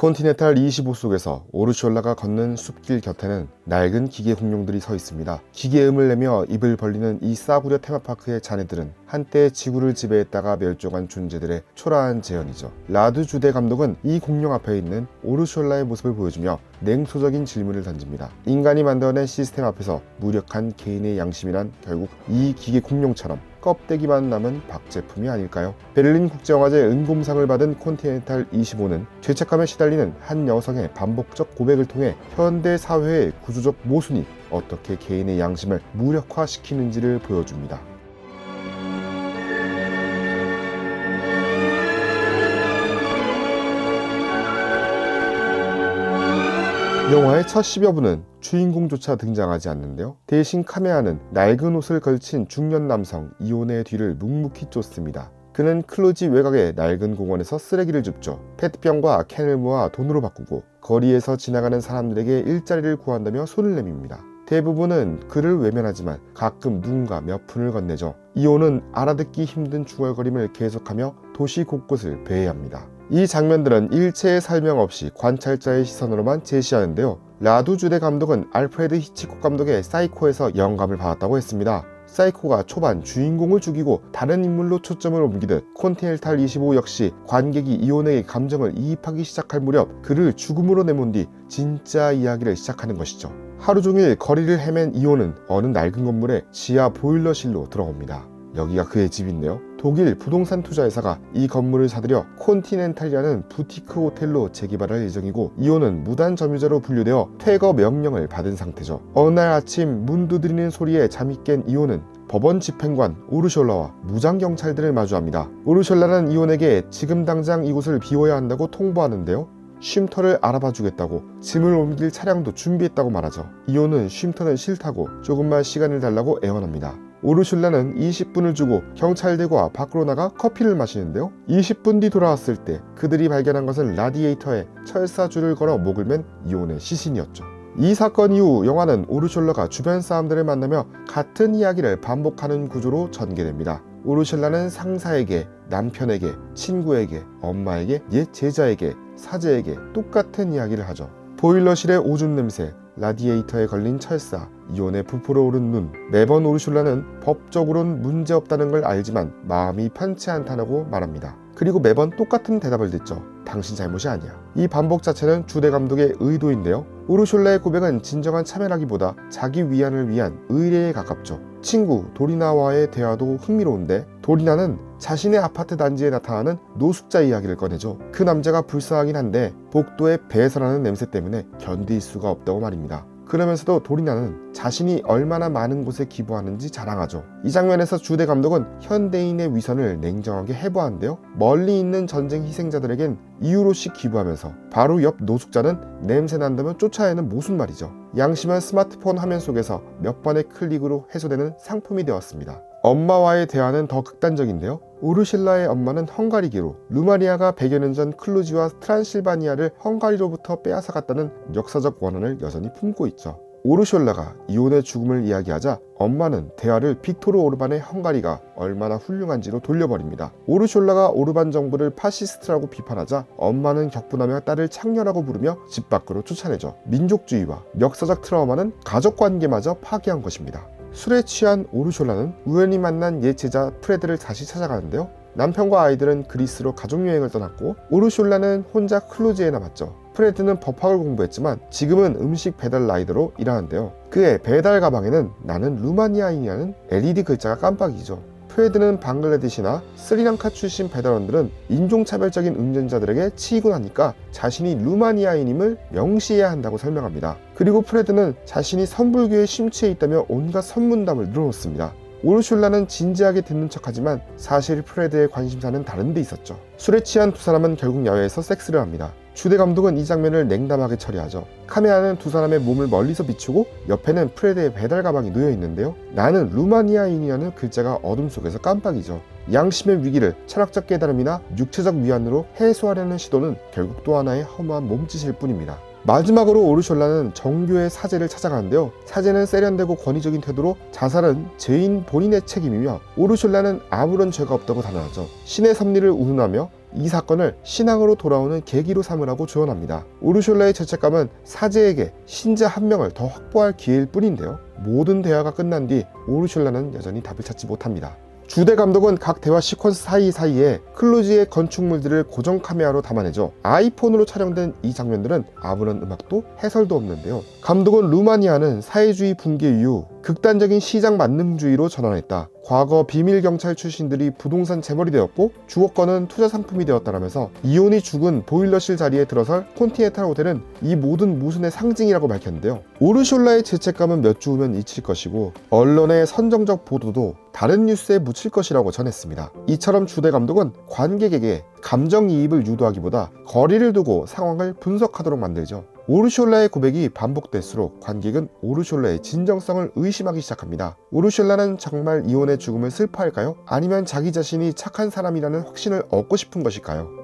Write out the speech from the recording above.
콘티넨탈 25 속에서 오르쇼라가 걷는 숲길 곁에는 낡은 기계 공룡들이 서 있습니다. 기계음을 내며 입을 벌리는 이 싸구려 테마파크의 자네들은 한때 지구를 지배했다가 멸종한 존재들의 초라한 재현이죠. 라두 주데 감독은 이 공룡 앞에 있는 오르쇼라의 모습을 보여주며 냉소적인 질문을 던집니다. 인간이 만들어낸 시스템 앞에서 무력한 개인의 양심이란 결국 이 기계 공룡처럼 껍데기만 남은 박제품이 아닐까요? 베를린 국제영화제 은곰상을 받은 콘티넨탈 25는 죄책감에 시달리는 한 여성의 반복적 고백을 통해 현대 사회의 구조적 모순이 어떻게 개인의 양심을 무력화시키는지를 보여줍니다. 영화의 첫 10여 분은 주인공조차 등장하지 않는데요. 대신 카메라는 낡은 옷을 걸친 중년 남성 이온의 뒤를 묵묵히 쫓습니다. 그는 클루지 외곽의 낡은 공원에서 쓰레기를 줍죠. 페트병과 캔을 모아 돈으로 바꾸고 거리에서 지나가는 사람들에게 일자리를 구한다며 손을 내밉니다. 대부분은 그를 외면하지만 가끔 누군가 몇 푼을 건네죠. 이온은 알아듣기 힘든 중얼거림을 계속하며 도시 곳곳을 배회합니다. 이 장면들은 일체의 설명 없이 관찰자의 시선으로만 제시하는데요. 라두 주데 감독은 알프레드 히치콕 감독의 사이코에서 영감을 받았다고 했습니다. 사이코가 초반 주인공을 죽이고 다른 인물로 초점을 옮기듯 콘티넨탈 25 역시 관객이 이온에게 감정을 이입하기 시작할 무렵 그를 죽음으로 내몬 뒤 진짜 이야기를 시작하는 것이죠. 하루 종일 거리를 헤맨 이온은 어느 낡은 건물의 지하 보일러실로 들어옵니다. 여기가 그의 집인데요. 독일 부동산 투자회사가 이 건물을 사들여 콘티넨탈이라는 부티크 호텔로 재개발할 예정이고 이온은 무단 점유자로 분류되어 퇴거 명령을 받은 상태죠. 어느 날 아침 문 두드리는 소리에 잠이 깬 이온은 법원 집행관 오르쇼라와 무장경찰들을 마주합니다. 오르쇼라는 이온에게 지금 당장 이곳을 비워야 한다고 통보하는데요. 쉼터를 알아봐주겠다고 짐을 옮길 차량도 준비했다고 말하죠. 이온은 쉼터는 싫다고 조금만 시간을 달라고 애원합니다. 오르슐라는 20분을 주고 경찰들과 밖으로 나가 커피를 마시는데요. 20분 뒤 돌아왔을 때 그들이 발견한 것은 라디에이터에 철사줄을 걸어 목을 맨 이온의 시신이었죠. 이 사건 이후 영화는 오르슐라가 주변 사람들을 만나며 같은 이야기를 반복하는 구조로 전개됩니다. 오르슐라는 상사에게, 남편에게, 친구에게, 엄마에게, 옛 제자에게, 사제에게 똑같은 이야기를 하죠. 보일러실의 오줌 냄새, 라디에이터에 걸린 철사, 이온의 부풀어 오른 눈. 매번 오르슐라는 법적으로는 문제없다는 걸 알지만 마음이 편치 않다고 말합니다. 그리고 매번 똑같은 대답을 듣죠. 당신 잘못이 아니야. 이 반복 자체는 주데 감독의 의도인데요. 오르슐라의 고백은 진정한 참여라기보다 자기 위안을 위한 의뢰에 가깝죠. 친구 도리나와의 대화도 흥미로운데 도리나는 자신의 아파트 단지에 나타나는 노숙자 이야기를 꺼내죠. 그 남자가 불쌍하긴 한데 복도에 배설하는 냄새 때문에 견딜 수가 없다고 말입니다. 그러면서도 도리나는 자신이 얼마나 많은 곳에 기부하는지 자랑하죠. 이 장면에서 주데 감독은 현대인의 위선을 냉정하게 해부하는데요. 멀리 있는 전쟁 희생자들에겐 이유로씩 기부하면서 바로 옆 노숙자는 냄새 난다면 쫓아내는 모순 말이죠. 양심은 스마트폰 화면 속에서 몇 번의 클릭으로 해소되는 상품이 되었습니다. 엄마와의 대화는 더 극단적인데요. 오르슐라의 엄마는 헝가리계로 루마니아가 100여 년 전 클루지와 트란실바니아를 헝가리로부터 빼앗아갔다는 역사적 원한을 여전히 품고 있죠. 오르슐라가 이온의 죽음을 이야기하자 엄마는 대화를 빅토르 오르반의 헝가리가 얼마나 훌륭한지로 돌려버립니다. 오르슐라가 오르반 정부를 파시스트라고 비판하자 엄마는 격분하며 딸을 창녀라고 부르며 집 밖으로 쫓아내죠. 민족주의와 역사적 트라우마는 가족관계마저 파괴한 것입니다. 술에 취한 오르쇼라는 우연히 만난 옛 제자 프레드를 다시 찾아가는데요. 남편과 아이들은 그리스로 가족여행을 떠났고 오르쇼라는 혼자 클루지에 남았죠. 프레드는 법학을 공부했지만 지금은 음식 배달 라이더로 일하는데요. 그의 배달 가방에는 나는 루마니아인이라는 LED 글자가 깜빡이죠. 프레드는 방글라데시나 스리랑카 출신 배달원들은 인종차별적인 운전자들에게 치이곤 하니까 자신이 루마니아인임을 명시해야 한다고 설명합니다. 그리고 프레드는 자신이 선불교에 심취해 있다며 온갖 선문담을 늘어놓습니다. 오르슐라는 진지하게 듣는 척하지만 사실 프레드의 관심사는 다른 데 있었죠. 술에 취한 두 사람은 결국 야외에서 섹스를 합니다. 주데 감독은 이 장면을 냉담하게 처리하죠. 카메라는 두 사람의 몸을 멀리서 비추고 옆에는 프레드의 배달 가방이 놓여 있는데요. 나는 루마니아인이라는 글자가 어둠 속에서 깜빡이죠. 양심의 위기를 철학적 깨달음이나 육체적 위안으로 해소하려는 시도는 결국 또 하나의 허무한 몸짓일 뿐입니다. 마지막으로 오르숄라는 정교의 사제를 찾아가는데요. 사제는 세련되고 권위적인 태도로 자살은 죄인 본인의 책임이며 오르숄라는 아무런 죄가 없다고 단언하죠. 신의 섭리를 운운하며 이 사건을 신앙으로 돌아오는 계기로 삼으라고 조언합니다. 오르숄라의 죄책감은 사제에게 신자 한 명을 더 확보할 기회일 뿐인데요. 모든 대화가 끝난 뒤 오르숄라는 여전히 답을 찾지 못합니다. 주대 감독은 각 대화 시퀀스 사이사이에 클루지의 건축물들을 고정 카메라로 담아내죠. 아이폰으로 촬영된 이 장면들은 아무런 음악도 해설도 없는데요. 감독은 루마니아는 사회주의 붕괴 이후 극단적인 시장 만능주의로 전환했다. 과거 비밀 경찰 출신들이 부동산 재벌이 되었고 주거권은 투자 상품이 되었다라면서 이온이 죽은 보일러실 자리에 들어설 콘티넨탈 호텔은 이 모든 모순의 상징이라고 밝혔는데요. 오르숄라의 죄책감은 몇 주 후면 잊힐 것이고 언론의 선정적 보도도 다른 뉴스에 묻힐 것이라고 전했습니다. 이처럼 주대 감독은 관객에게 감정이입을 유도하기보다 거리를 두고 상황을 분석하도록 만들죠. 오르숄라의 고백이 반복될수록 관객은 오르숄라의 진정성을 의심하기 시작합니다. 오르숄라는 정말 이온의 죽음을 슬퍼할까요? 아니면 자기 자신이 착한 사람이라는 확신을 얻고 싶은 것일까요?